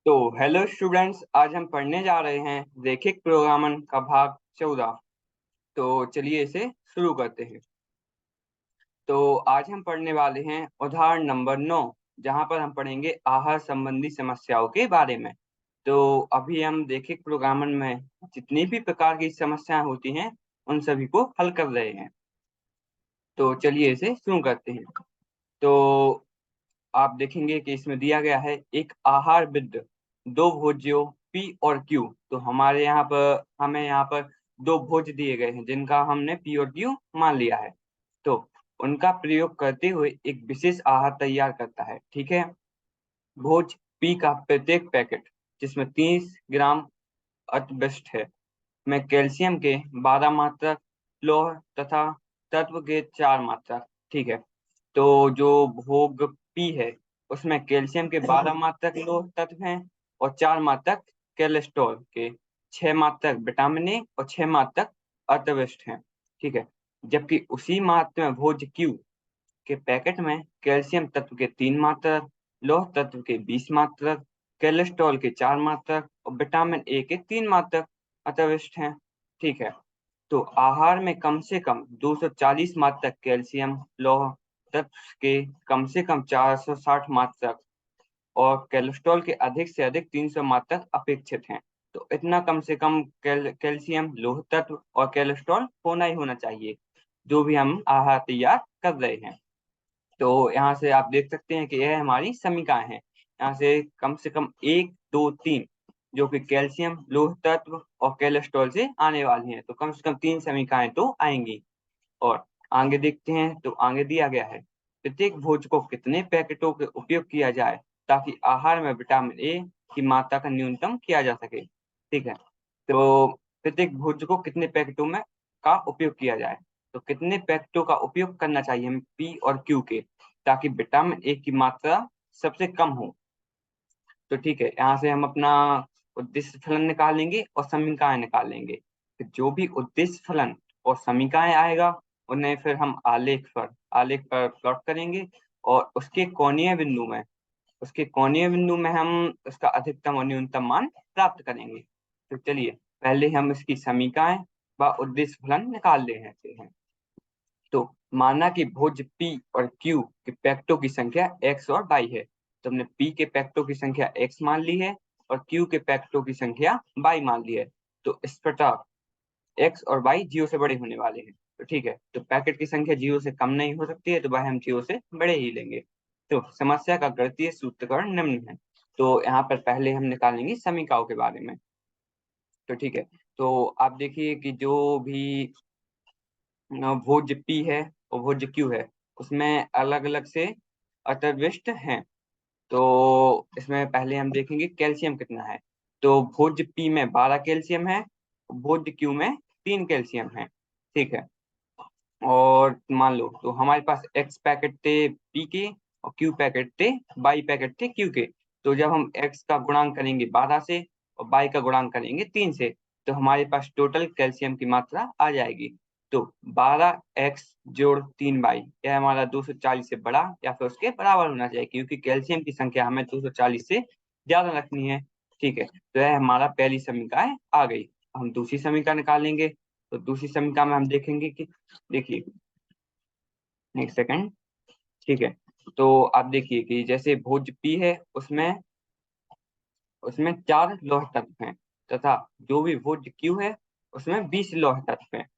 तो hello students, आज हम पढ़ने जा रहे हैं रैखिक प्रोग्रामन का भाग 14। तो चलिए इसे शुरू करते हैं। तो आज हम पढ़ने वाले हैं उदाहरण नंबर 9, जहां पर हम पढ़ेंगे आहार संबंधी समस्याओं के बारे में। तो अभी हम रैखिक प्रोग्रामन में जितनी भी प्रकार की समस्याएं होती हैं उन सभी को हल कर रहे हैं। तो चलिए इसे शुरू करते हैं। तो आप देखेंगे कि इसमें दिया गया है एक आहार विद दो भोज्यों पी और क्यू। तो हमें यहाँ पर दो भोज दिए गए हैं जिनका हमने पी और क्यू मान लिया है। तो उनका प्रयोग करते हुए एक विशेष आहार तैयार करता है। ठीक है। भोज पी का प्रत्येक पैकेट, जिसमें 30 ग्राम अत्यवशिष्ट है, में कैल्शियम के 12 मात्रक, लौह तथा तत्व के 4 मात्रक। ठीक है। तो जो भोग पी है उसमें कैल्शियम के 12 मात्रक लौह तत्व हैं और 4 मात्रक कोलेस्ट्रॉल के, 6 मात्रक विटामिन ए और 6 मात्रक अत्यवशिष्ट हैं। ठीक है। जबकि उसी मात्रा में भोज क्यू के पैकेट में कैल्शियम तत्व के 3 मात्रक, लौह तत्व के 20 मात्रक, कोलेस्ट्रॉल के 4 मात्रक और विटामिन ए के 3 मात्रक अत्यवशिष्ट हैं। ठीक है। तो आहार में कम से कम 240 मात्रक कैल्शियम, लौह तत्व के कम से कम 460 मात्रक और कोलेस्ट्रॉल के अधिक से अधिक 300 मात्रक अपेक्षित हैं। तो इतना कम से कम कैल्शियम, लौह तत्व और कोलेस्ट्रॉल होना ही होना चाहिए जो भी हम आहार तैयार कर रहे हैं। तो यहाँ से आप देख सकते हैं कि यह हमारी समीकरण है। यहाँ से कम 1 2 3 जो कि कैल्शियम, लौह तत्व और कोलेस्ट्रॉल से आने वाली हैं। तो कम से कम 3 समीकरणें तो आएंगी। और आगे देखते हैं। तो आगे दिया गया है प्रत्येक भोज को कितने पैकेटों के उपयोग किया जाए ताकि आहार में विटामिन ए की मात्रा का न्यूनतम किया जा सके। ठीक है। तो प्रत्येक भोज को कितने पैकेटों में का उपयोग किया जाए, तो कितने पैकेटों का उपयोग करना चाहिए हमें पी और क्यू के, ताकि विटामिन ए की मात्रा सबसे कम हो। तो ठीक है, यहाँ से हम अपना उद्देश्य फलन निकालेंगे और समीकरण निकालेंगे। फिर जो भी उद्देश्य फलन और समीकरण आएगा उन्हें फिर हम आलेख पर प्लॉट करेंगे और उसके कोणीय बिंदु में हम उसका अधिकतम और न्यूनतम मान प्राप्त करेंगे। तो चलिए पहले हम इसकी समीकरण व उद्देश्य फलन निकाल लेते हैं। तो माना कि भुज P और Q के पैक्टों की संख्या x और y है। तो हमने P के पैक्टों की संख्या x मान ली है और Q के पैक्टों की संख्या y मान ली है। तो इस प्रकार x और y 0 से बड़े होने वाले हैं। तो ठीक है, तो पैकेट की संख्या 0 से कम नहीं हो सकती है, तो वह हम 0 से बड़े ही लेंगे। तो समस्या का गणितीय सूत्रीकरण निम्न है। तो यहाँ पर पहले हम निकालेंगे समीकरणों के बारे में। तो ठीक है। तो आप देखिए कि जो भी भोज P है और भोज Q है उसमें अलग अलग से अतर्विष्ट हैं। तो इसमें पहले हम देखेंगे कैल्शियम कितना है। तो भोज P में 12 कैल्शियम है, भोज Q में 3 कैल्शियम है। ठीक है। और मान लो तो हमारे पास X पैकेट थे P के और Q पैकेट थे, Y पैकेट थे Q के। तो जब हम X का गुणांक करेंगे 12 से और Y का गुणांक करेंगे 3 से, तो हमारे पास टोटल कैल्शियम की मात्रा आ जाएगी। तो 12x जोड़ 3y, यह हमारा 240 से बड़ा या फिर उसके बराबर होना चाहिए, क्योंकि कैल्शियम की संख्या हमें 240 से ज्यादा रखनी है। ठीक है। तो यह हमारा पहली समीकरण आ गई। हम दूसरी समीकरण निकालेंगे। तो दूसरी समीकरण में हम देखेंगे कि, देखिए एक सेकंड। ठीक है। तो आप देखिए कि जैसे भोज P है उसमें उसमें 4 लौह तत्व हैं, तथा जो भी भोज Q है उसमें 20 लौह तत्व हैं।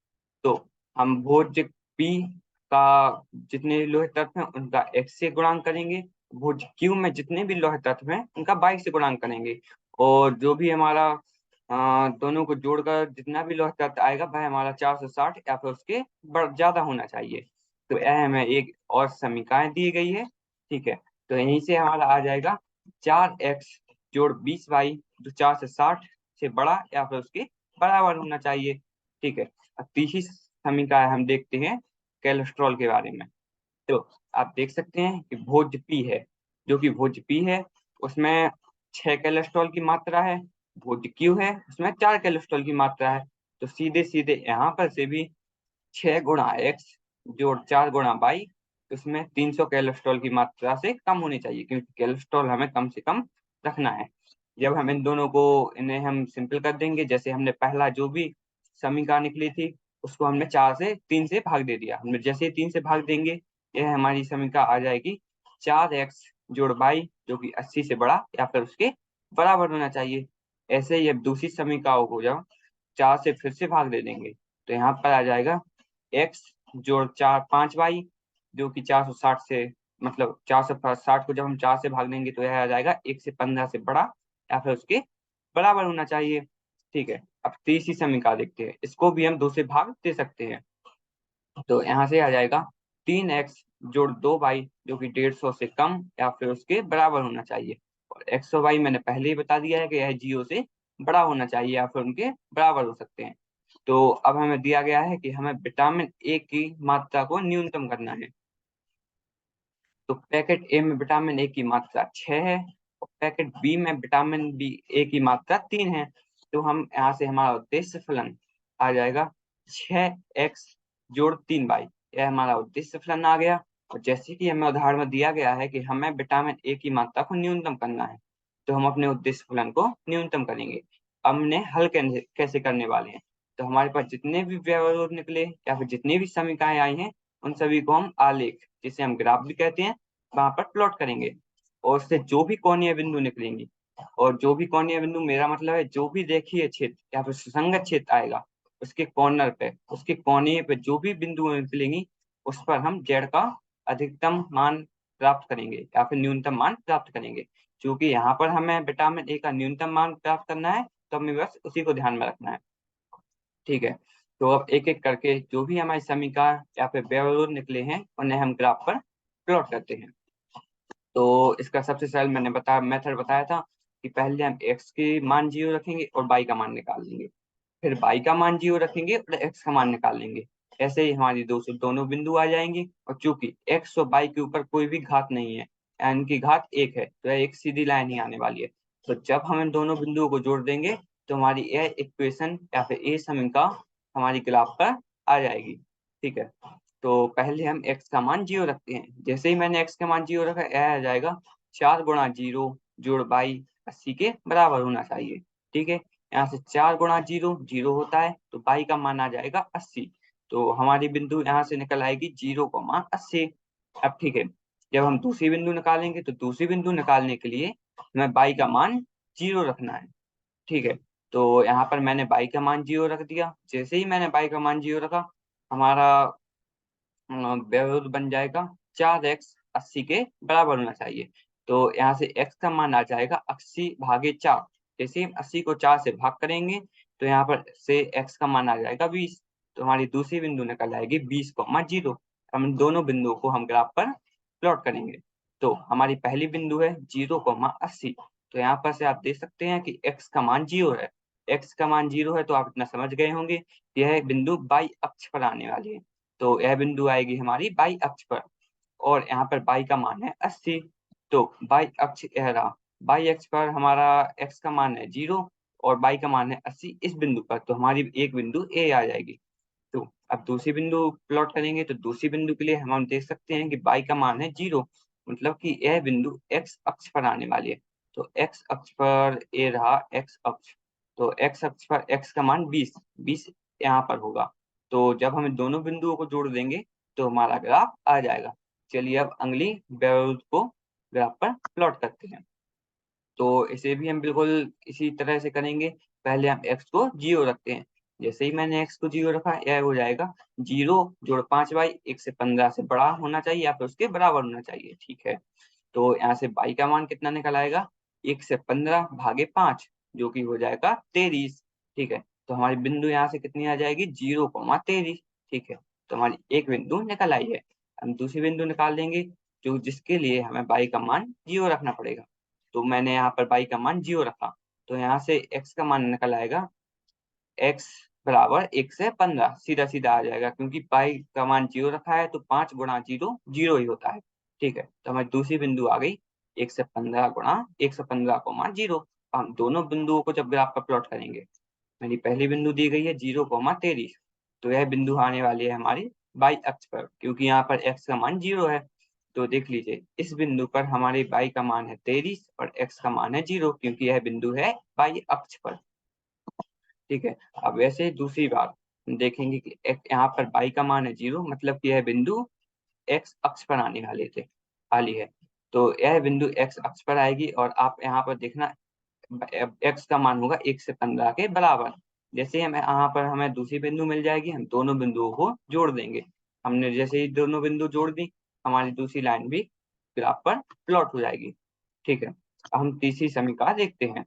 तो हम भोज P का जितने लौह तत्व हैं उनका x से गुणांक करेंगे, भोज Q में जितने भी लौह तत्व हैं उनका y से गुणांक करेंगे, और जो भी हमारा दोनों को जोड़कर जितना भी लौह तत्व आएगा वह हमारा 460 या फिर उसके ज्यादा होना चाहिए। तो यह हमें एक और समीकरण दी गई है। ठीक है। तो यहीं से हमारा आ जाएगा 4x जोड़ 20y, जो 460 से बड़ा या फिर उसके बराबर होना चाहिए। ठीक है। अब तीसरी समीकरण हम देखते हैं कोलेस्ट्रॉल के बारे में। तो आप देख सकते हैं कि भोज P है, जो कि भोज P है उसमें 6 कोलेस्ट्रॉल की मात्रा है। भोज Q है उसमें 4 कोलेस्ट्रॉल की मात्रा है। तो सीधे सीधे यहाँ पर से भी 6 गुणा x जोड़ 4 गुणा y, उसमें 300 कोलेस्ट्रॉल की मात्रा से कम होनी चाहिए, क्योंकि कोलेस्ट्रॉल हमें कम से कम रखना है। जब हम इन दोनों को इन्हें हम सिंपल कर देंगे, जैसे हमने पहला जो भी समीकरण निकली थी उसको हमने 3 से भाग दे दिया, हमने जैसे ही 3 से भाग देंगे यह हमारी समीकरण आ जाएगी 4x जोड़ y जो कि 80 से बड़ा या फिर उसके बराबर होना चाहिए। ऐसे ही अब दूसरी समीकरण को जब 4 से फिर से भाग दे देंगे तो यहाँ पर आ जाएगा x जोड़ 5y जो कि 460 से, मतलब 460 को जब हम 4 से भाग देंगे तो यह आ जाएगा 1 से 15 से बड़ा या फिर उसके बराबर होना चाहिए। ठीक है, अब तीसरी समीकरण देखते हैं, इसको भी हम 2 से भाग दे सकते हैं। तो यहाँ से आ जाएगा 3x जोड़ 2y जो कि 150 से कम या फिर उसके बराबर होना चाहिए। और x और y मैंने पहले ही बता दिया है कि यह 0 से बड़ा होना चाहिए या फिर उनके बराबर हो सकते हैं। तो अब हमें दिया गया है कि हमें विटामिन ए की मात्रा को न्यूनतम करना है। तो पैकेट ए में विटामिन ए की मात्रा 6 है और पैकेट बी में विटामिन बी ए की मात्रा 3 है। तो हम यहाँ से हमारा उद्देश्य फलन आ जाएगा 6x जोड़ 3y, यह हमारा उद्देश्य फलन आ गया। और जैसे कि हमें उदाहरण में दिया गया है कि हमें विटामिन ए की मात्रा को न्यूनतम करना है, तो हम अपने उद्देश्य फलन को न्यूनतम करेंगे। अब हमने हल कैसे करने वाले हैं, तो हमारे पास जितने भी व्यवरोध निकले या फिर जितनी भी समीकरणें आई हैं उन सभी को हम आलेख, जिसे हम ग्राफ भी कहते हैं, वहां पर प्लॉट करेंगे। और उससे जो भी कोणीय बिंदु निकलेंगी, और जो भी कोणीय बिंदु मेरा मतलब है जो भी रेखीय क्षेत्र या फिर सुसंगत क्षेत्र आएगा उसके कॉर्नर पे, उसके कोणीय पे जो भी बिंदु निकलेंगी उस पर हम जेड का अधिकतम मान प्राप्त करेंगे या फिर न्यूनतम मान प्राप्त करेंगे। क्योंकि यहाँ पर हमें विटामिन ए का न्यूनतम मान प्राप्त करना है तो हमें बस उसी को ध्यान में रखना है। ठीक है, तो अब एक एक करके जो भी हमारी समीकरण या फिर व्यवरोध निकले हैं उन्हें हम ग्राफ पर प्लॉट करते हैं। तो इसका सबसे सरल मैंने मेथड बताया था कि पहले हम x के मान 0 रखेंगे और y का मान निकाल लेंगे, फिर y का मान 0 रखेंगे और x का मान निकाल लेंगे। ऐसे ही हमारी दोनों बिंदु आ जाएंगे। और चूंकि x और y के ऊपर कोई भी घात नहीं है, इनकी घात 1 है, तो यह एक सीधी लाइन ही आने वाली है। तो जब हम इन दोनों बिंदुओं को जोड़ देंगे तो हमारी यह इक्वेशन या फिर ये समीकरण हमारी ग्राफ पर आ जाएगी। ठीक है, तो पहले हम x का मान 0 रखते हैं। जैसे ही मैंने x का मान 0 रखा, यह आ जाएगा 4 गुणा 0 जोड़ y 80 के बराबर होना चाहिए। ठीक है, यहाँ से 4 गुणा 0 0 होता है, तो y का मान आ जाएगा 80। तो हमारी बिंदु यहाँ से निकल आएगी 0,80। अब ठीक है, जब हम दूसरी बिंदु निकालेंगे तो दूसरी बिंदु निकालने के लिए हमें y का मान 0 रखना है। ठीक है, तो यहाँ पर मैंने y का मान 0 रख दिया। जैसे ही मैंने y का मान 0 रखा, हमारा व्यवरोध बन जाएगा 4x 80 के बराबर होना चाहिए। तो यहाँ से x का मान आ जाएगा 80/4। जैसे हम 80 को 4 से भाग करेंगे तो यहाँ पर से x का मान आ जाएगा 20। तो हमारी दूसरी बिंदु निकल आएगी 20,0। हम इन दोनों बिंदुओं को हम ग्राफ पर प्लॉट करेंगे। तो हमारी पहली बिंदु है 0,80। तो यहाँ पर से आप देख सकते हैं कि x का मान 0 है। x का मान 0 है तो आप इतना समझ गए होंगे, यह बिंदु बाई अक्ष पर आने वाली है। तो यह बिंदु आएगी हमारी बाई अक्ष पर, और यहाँ पर बाई का मान है 80। तो बाई अक्ष यह रहा, बाई अक्ष पर हमारा x का मान है 0 और बाई का मान है 80 इस बिंदु पर, तो हमारी एक बिंदु ए आ जाएगी। तो अब दूसरी बिंदु प्लॉट करेंगे तो दूसरी बिंदु के लिए हम देख सकते हैं कि बाई का मान है 0, मतलब कि यह बिंदु x अक्ष पर आने वाली है। तो x अक्ष पर ए रहा x अक्ष, तो x अक्ष पर x का मान 20 यहाँ पर होगा। तो जब हम दोनों बिंदुओं को जोड़ देंगे तो हमारा ग्राफ आ जाएगा। चलिए अब अगली व्यवरोध को ग्राफ पर प्लॉट करते हैं। तो इसे भी हम बिल्कुल इसी तरह से करेंगे। पहले हम x को 0 रखते हैं। जैसे ही मैंने x को 0 रखा, यह हो जाएगा 0 जोड़ 5y 1 से 15 से बड़ा होना चाहिए या फिर उसके बराबर होना चाहिए। ठीक है, तो यहाँ से y का मान कितना निकल आएगा, 1 से 15/5 जो कि हो जाएगा 23। ठीक है, तो हमारी बिंदु यहाँ से कितनी आ जाएगी, 0,23। ठीक है, तो हमारी एक बिंदु निकल आई है। हम दूसरी बिंदु निकाल लेंगे जो जिसके लिए हमें y का मान 0 रखना पड़ेगा। तो मैंने यहाँ पर y का मान 0 रखा, तो यहाँ से x का मान निकल आएगा x बराबर 1 से 15, सीधा सीधा आ जाएगा, क्योंकि y का मान 0 रखा है तो 5 गुणा 0 0 ही होता है। ठीक है, तो हमारी दूसरी बिंदु आ गई 1 से 15 गुणा 115,0। हम दोनों बिंदुओं को जब ग्राफ पर प्लॉट करेंगे, मेरी पहली बिंदु दी गई है 0,23, तो यह बिंदु आने वाली है हमारी बाई अक्ष पर, क्योंकि यहाँ पर x का मान 0 है। तो देख लीजिए इस बिंदु पर हमारे y का मान है 23 और x का मान है 0, क्योंकि यह बिंदु है y अक्ष पर। ठीक है, अब वैसे ही दूसरी बात देखेंगे कि यहाँ पर y का मान है 0, मतलब कि यह बिंदु x अक्ष पर आने वाली है। तो यह बिंदु x अक्ष पर आएगी और आप यहाँ पर देखना x का मान होगा 1 से 15 के बराबर। जैसे हमें यहाँ पर हमें दूसरी बिंदु मिल जाएगी, हम दोनों बिंदुओं को जोड़ देंगे। हमने जैसे ही दोनों बिंदु जोड़ दी, हमारी दूसरी लाइन भी ग्राफ पर प्लॉट हो जाएगी। ठीक है, अब हम तीसरी समीकरण देखते हैं।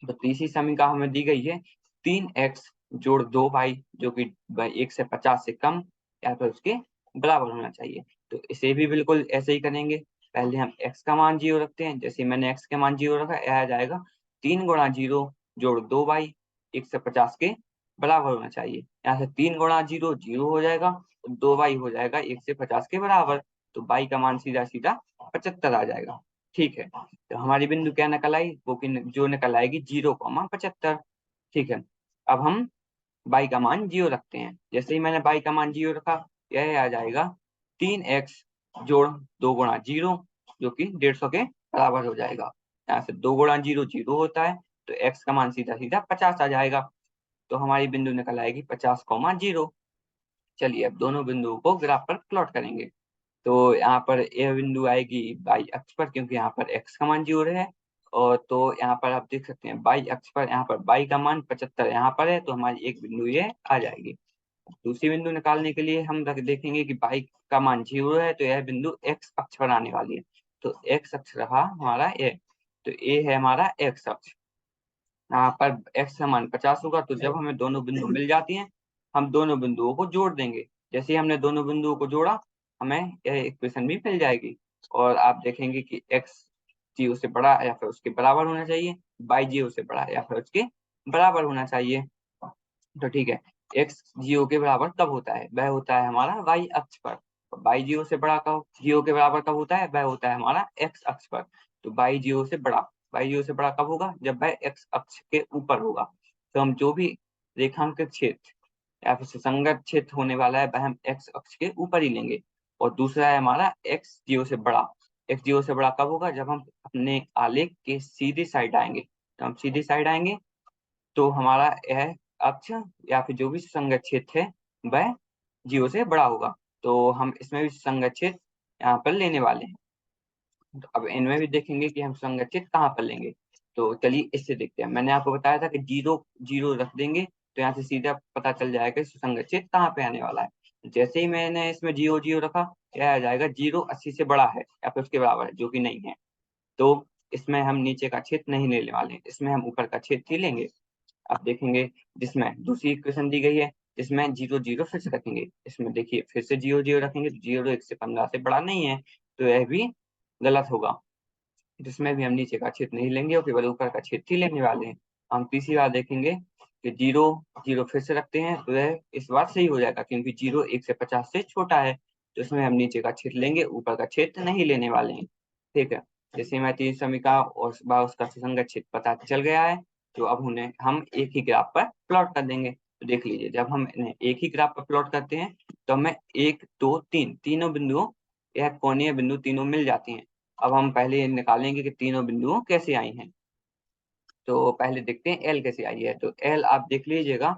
तो तीसरी समीकरण हमें दी गई है 3x जोड़ 2y, जो कि 1 से 50 से कम या फिर उसके बराबर होना चाहिए। तो इसे भी बिल्कुल ऐसे ही करेंगे। पहले हम x का मान 0 रखते हैं। जैसे मैंने x के मान 0 रखा, यह आ जाएगा 3 गुणा 0 जोड़ 2y 1 से 50 के बराबर होना चाहिए। यहाँ से 3 गुणा 0 0 हो जाएगा, 2y हो जाएगा 1 से 50 के बराबर। तो y का मान सीधा सीधा 75 आ जाएगा। ठीक है, तो हमारी बिंदु क्या निकल आई, वो कि जो निकल आएगी 0,75। ठीक है, अब हम y का मान 0 रखते हैं। जैसे ही मैंने y का मान 0 रखा, यह आ जाएगा 3x जोड़ 2 गुणा 0, जो कि 150 के बराबर हो जाएगा। यहाँ से 2 गुणा 0 0 होता है, तो x का मान सीधा सीधा 50 आ जाएगा। तो हमारी बिंदु निकल आएगी 50,0। चलिए अब दोनों बिंदुओं को ग्राफ पर प्लॉट करेंगे। तो यहाँ पर यह बिंदु आएगी y अक्ष पर, क्योंकि यहाँ पर x का मान 0 है। और तो यहाँ पर आप देख सकते हैं y अक्ष पर यहाँ पर y का मान 75 यहाँ पर है, तो हमारी एक बिंदु ये आ जाएगी। दूसरी बिंदु निकालने के लिए हम देखेंगे कि y का मान 0 है, तो यह बिंदु x अक्ष पर आने वाली है। तो x अक्ष रहा हमारा a, तो a है हमारा x अक्ष। यहाँ पर x का मान 50 होगा, तो जब हमें दोनों बिंदु मिल जाती हैं, हम दोनों बिंदुओं को जोड़ देंगे। जैसे ही हमने दोनों बिंदुओं को जोड़ा, हमें यह इक्वेशन भी मिल जाएगी। और आप देखेंगे कि x 0 से बड़ा या फिर उसके बराबर होना चाहिए, y 0 से बड़ा या फिर उसके बराबर होना चाहिए। तो ठीक है, x 0 के बराबर कब होता है, वह होता है हमारा y अक्ष पर। y 0 से बड़ा कब 0 के बराबर कब होता है, वह होता है हमारा x अक्ष पर। तो y 0 से बड़ा, y 0 से बड़ा कब होगा, जब वह x अक्ष के ऊपर होगा। तो हम जो भी रेखांकित क्षेत्र या फिर सुसंगत क्षेत्र होने वाला है, वह हम x अक्ष के ऊपर ही लेंगे। और दूसरा है हमारा x 0 से बड़ा। x 0 से बड़ा कब होगा, जब हम अपने आलेख के सीधी साइड आएंगे। तो हम सीधी साइड आएंगे, तो हमारा यह अक्ष या फिर जो भी सुसंगत क्षेत्र है, वह 0 से बड़ा होगा। तो हम इसमें भी सुसंगत क्षेत्र यहाँ पर लेने वाले हैं। तो अब इनमें भी देखेंगे कि हम सुसंगत क्षेत्र कहाँ पर लेंगे। तो चलिए इससे देखते हैं। मैंने आपको बताया था कि 0 0 रख देंगे, तो यहाँ से सीधा पता चल जाएगा कि सुसंगत क्षेत्र कहाँ पे आने वाला है। जैसे ही मैंने इसमें 0 0 रखा, यह आ जाएगा 0 80 से बड़ा है या फिर उसके बराबर है, जो कि नहीं है। तो इसमें हम नीचे का क्षेत्र नहीं लेने वाले हैं, इसमें हम ऊपर का क्षेत्र ही लेंगे। आप देखेंगे जिसमें दूसरी इक्वेशन दी गई है, जिसमें 0 0 फिर से रखेंगे। इसमें देखिए फिर से 0 0 रखेंगे, तो 0 1 से 15 से बड़ा नहीं है, तो यह भी गलत होगा। जिसमें भी हम नीचे का क्षेत्र नहीं लेंगे और केवल ऊपर का क्षेत्र ही लेने वाले हैं। हम तीसरी बार देखेंगे कि 0 0 फिर से रखते हैं, तो यह इस बार सही हो जाएगा, क्योंकि 0 1 से 50 से छोटा है। तो इसमें हम नीचे का क्षेत्र लेंगे, ऊपर का क्षेत्र नहीं लेने वाले हैं। ठीक है, जैसे मैं तीन समीकरण और उसका सुसंगत क्षेत्र पता चल गया है, तो अब उन्हें हम एक ही ग्राफ पर प्लॉट कर देंगे। तो देख लीजिए, जब हम इन्हें एक ही ग्राफ पर प्लॉट करते हैं, तो हमें 1 2 3 तीनों बिंदुओं, यह कोणीय बिंदु तीनों मिल जाती हैं। अब हम पहले निकालेंगे कि तीनों बिंदुओं कैसे आई हैं। तो पहले देखते हैं एल कैसे आई है। तो एल आप देख लीजिएगा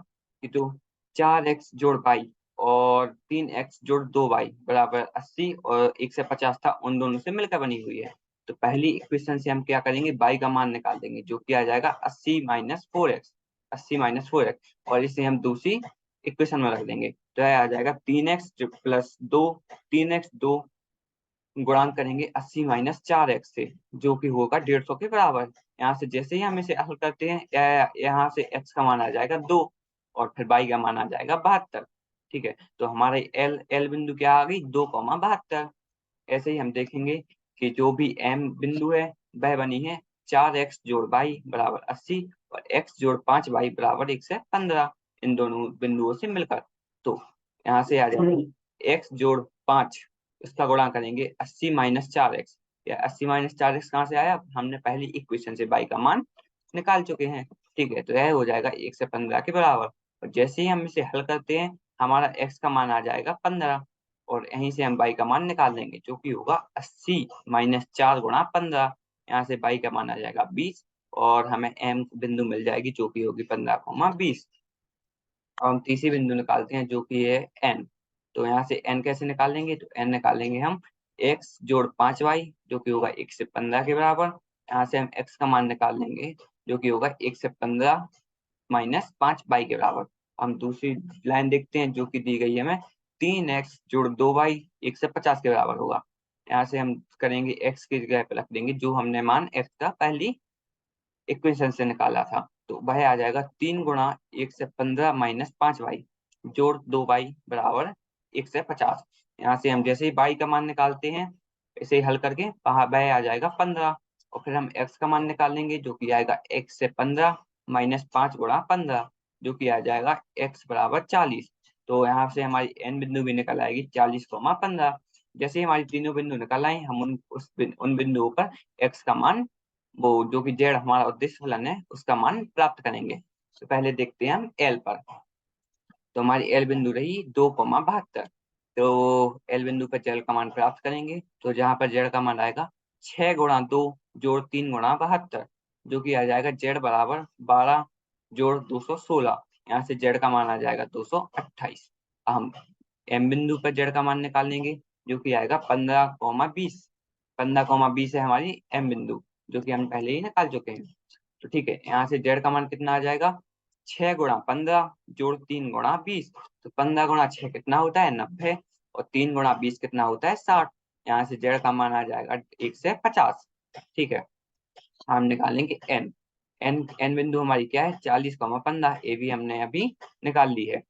कि तो 4x जोड़ y और 3x जोड़ 2y बराबर 80 और 1 से 50 था, उन दोनों से मिलकर बनी हुई है। तो पहली इक्वेशन से हम क्या करेंगे, y का मान निकाल देंगे, जो कि आ जाएगा 80 माइनस 4x, 80 माइनस 4x, और इसे हम दूसरी इक्वेशन में रख देंगे। तो यह आ जाएगा 3x प्लस 2, 3x 2 गुणांक करेंगे 80 माइनस 4x से, जो कि होगा 150 के बराबर। यहाँ से जैसे ही हम इसे हल करते हैं, यहाँ से x का मान आ जाएगा 2 और फिर y का मान आ जाएगा 72। ठीक है, तो हमारे एल बिंदु क्या आ गई, 2,72। ऐसे ही हम देखेंगे कि जो भी m बिंदु है, वह बनी है 4x जोड़ y बराबर 80 और x जोड़ 5y बराबर 1 से 15, इन दोनों बिंदुओं से मिलकर। तो यहाँ से आ जाएगा x जोड़ 5, इसका गुणा करेंगे 80 माइनस 4x। या 80 माइनस 4x कहाँ से आया, हमने पहली इक्वेशन से y का मान निकाल चुके हैं। ठीक है, तो यह हो जाएगा 1 से 15 के बराबर। और जैसे ही हम इसे हल करते हैं, हमारा x का मान आ जाएगा 15। और यहीं से हम y का मान निकाल लेंगे जो कि होगा 80 माइनस 4 गुणा 15। यहाँ से y का मान आ जाएगा 20 और हमें m बिंदु मिल जाएगी जो कि होगी 15,20। और हम तीसरी बिंदु निकालते हैं जो कि है n। तो यहाँ से n कैसे निकालेंगे, तो n निकालेंगे हम x जोड़ 5y जो कि होगा 1 से 15 के बराबर। यहाँ से हम x का मान निकाल लेंगे जो कि होगा 1 से 15 माइनस 5y के बराबर। हम दूसरी लाइन देखते हैं जो कि दी गई है हमें 3x जोड़ 2y 1 से 50 के बराबर होगा। यहाँ से हम करेंगे x की जगह पे रख देंगे जो हमने मान x का पहली इक्वेशन से निकाला था। तो वह आ जाएगा 3 गुणा 1 से 15 माइनस 5y जोड़ 2y बराबर 1 से 50। यहाँ से हम जैसे ही y का मान निकालते हैं इसे हल करके वहां वह आ जाएगा 15 और फिर हम x का मान निकालेंगे जो कि आएगा 1 से 15 माइनस 5 गुणा 15 जो कि आ जाएगा x बराबर 40। तो यहाँ से हमारी n बिंदु भी निकल आएगी 40,15। जैसे ही हमारी तीनों बिंदु निकल आए हम उन बिंदुओं पर x का मान वो जो कि जेड हमारा उद्देश्य फलन है उसका मान प्राप्त करेंगे। तो पहले देखते हैं हम एल पर। तो हमारी एल बिंदु रही 2,72। तो एल बिंदु पर जेड का मान प्राप्त करेंगे तो जहां पर जेड का मान आएगा 6 गुणा 2 जोड़ 3 गुणा 72 जो कि आ जाएगा जेड बराबर 12 जोड़ 216। यहाँ से जेड का मान आ जाएगा 228। हम एम बिंदु पर जेड का मान निकालेंगे जो कि आएगा 15,20। 15,20 है हमारी एम बिंदु जो कि हम पहले ही निकाल चुके हैं। तो ठीक है, यहाँ से जेड का मान कितना आ जाएगा 6 गुणा 15 जोड़ 3 गुणा 20। तो 15 गुणा 6 कितना होता है 90 और 3 गुणा 20 कितना होता है 60। यहाँ से जेड का मान आ जाएगा 1 से 50। ठीक है, हम निकालेंगे एन। एन बिंदु हमारी क्या है 40,15। ए भी हमने अभी निकाल ली है।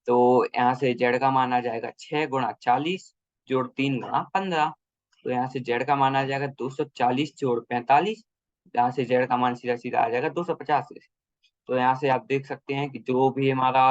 तो यहाँ से जेड का मान आ जाएगा 6 गुणा 40 जोड़ 3 गुणा 15। तो यहाँ से जेड का मान आ जाएगा 240 जोड़ 45। यहाँ से जेड का मान सीधा सीधा आ जाएगा 250। तो यहाँ से आप देख सकते हैं कि जो भी हमारा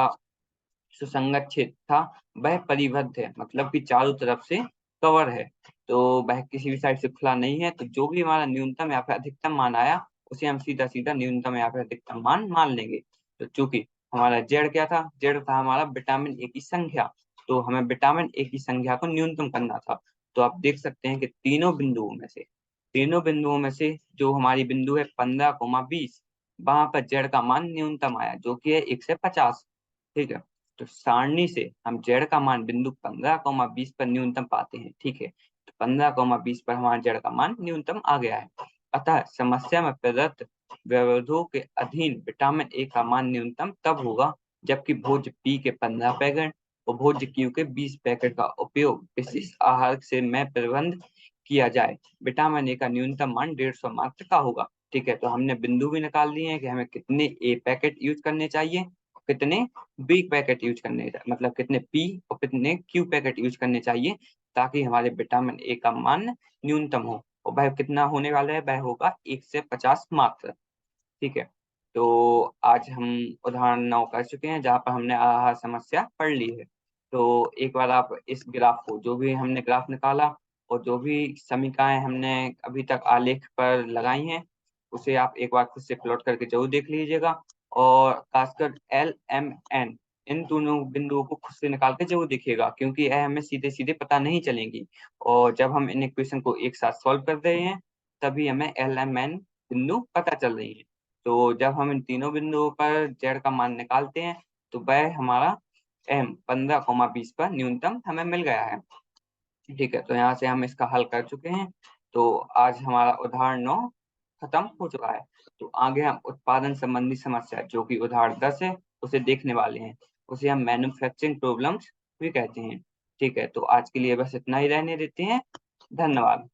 सुसंगत क्षेत्र था वह परिबद्ध है, मतलब कि चारों तरफ से कवर है। तो वह किसी भी साइड से खुला नहीं है। तो जो भी हमारा न्यूनतम या फिर अधिकतम मान आया उसे हम सीधा सीधा न्यूनतम या फिर अधिकतम मान मान लेंगे। तो चूंकि हमारा जेड क्या था, जेड था हमारा विटामिन ए की संख्या। तो हमें विटामिन ए की संख्या को न्यूनतम करना था। तो आप देख सकते हैं कि तीनों बिंदुओं में से जो हमारी बिंदु है 15,20 वहां पर जेड का मान न्यूनतम आया जो कि है 1 से 50। ठीक है, तो सारणी से हम जेड का मान बिंदु 15,20 पर न्यूनतम पाते हैं। ठीक है, तो 15,20 पर हमारा जेड का मान न्यूनतम आ गया है। अतः समस्या में प्रदत्त व्यवरोधों के अधीन विटामिन ए का मान न्यूनतम तब होगा जबकि भोज्य पी के 15 पैकेट और भोज्य क्यू के 20 पैकेट का उपयोग विशिष्ट आहार से में प्रबंध किया जाए। विटामिन ए का न्यूनतम मान 150 मात्र का होगा। ठीक है, तो हमने बिंदु भी निकाल लिए हैं कि हमें कितने ए पैकेट यूज करने चाहिए, कितने बी पैकेट यूज करने, मतलब कितने पी और कितने क्यू पैकेट यूज करने चाहिए ताकि हमारे विटामिन ए का मान न्यूनतम हो। और वह कितना होने वाला है, वह होगा 1 से 50 मात्र। ठीक है, तो आज हम उदाहरण 9 कर चुके हैं जहाँ पर हमने आहार समस्या पढ़ ली है। तो एक बार आप इस ग्राफ को, जो भी हमने ग्राफ निकाला और जो भी समीकरणाएं हमने अभी तक आलेख पर लगाई हैं उसे आप एक बार खुद से प्लॉट करके जरूर देख लीजिएगा। और खासकर एल एम एन इन दोनों बिंदुओं को खुद से निकाल के जरूर देखिएगा क्योंकि यह हमें सीधे सीधे पता नहीं चलेंगी। और जब हम इन इक्वेशन को एक साथ सॉल्व कर रहे हैं तभी हमें एल एम एन बिंदु पता चल रही है। तो जब हम इन तीनों बिंदुओं पर जेड का मान निकालते हैं तो वह हमारा एम 15,20 पर न्यूनतम हमें मिल गया है। ठीक है, तो यहाँ से हम इसका हल कर चुके हैं। तो आज हमारा उदाहरण 9 खत्म हो चुका है। तो आगे हम उत्पादन संबंधी समस्या जो कि उदाहरण 10 है उसे देखने वाले हैं। उसे हम मैन्युफैक्चरिंग प्रॉब्लम्स भी कहते हैं। ठीक है, तो आज के लिए बस इतना ही रहने देते हैं। धन्यवाद।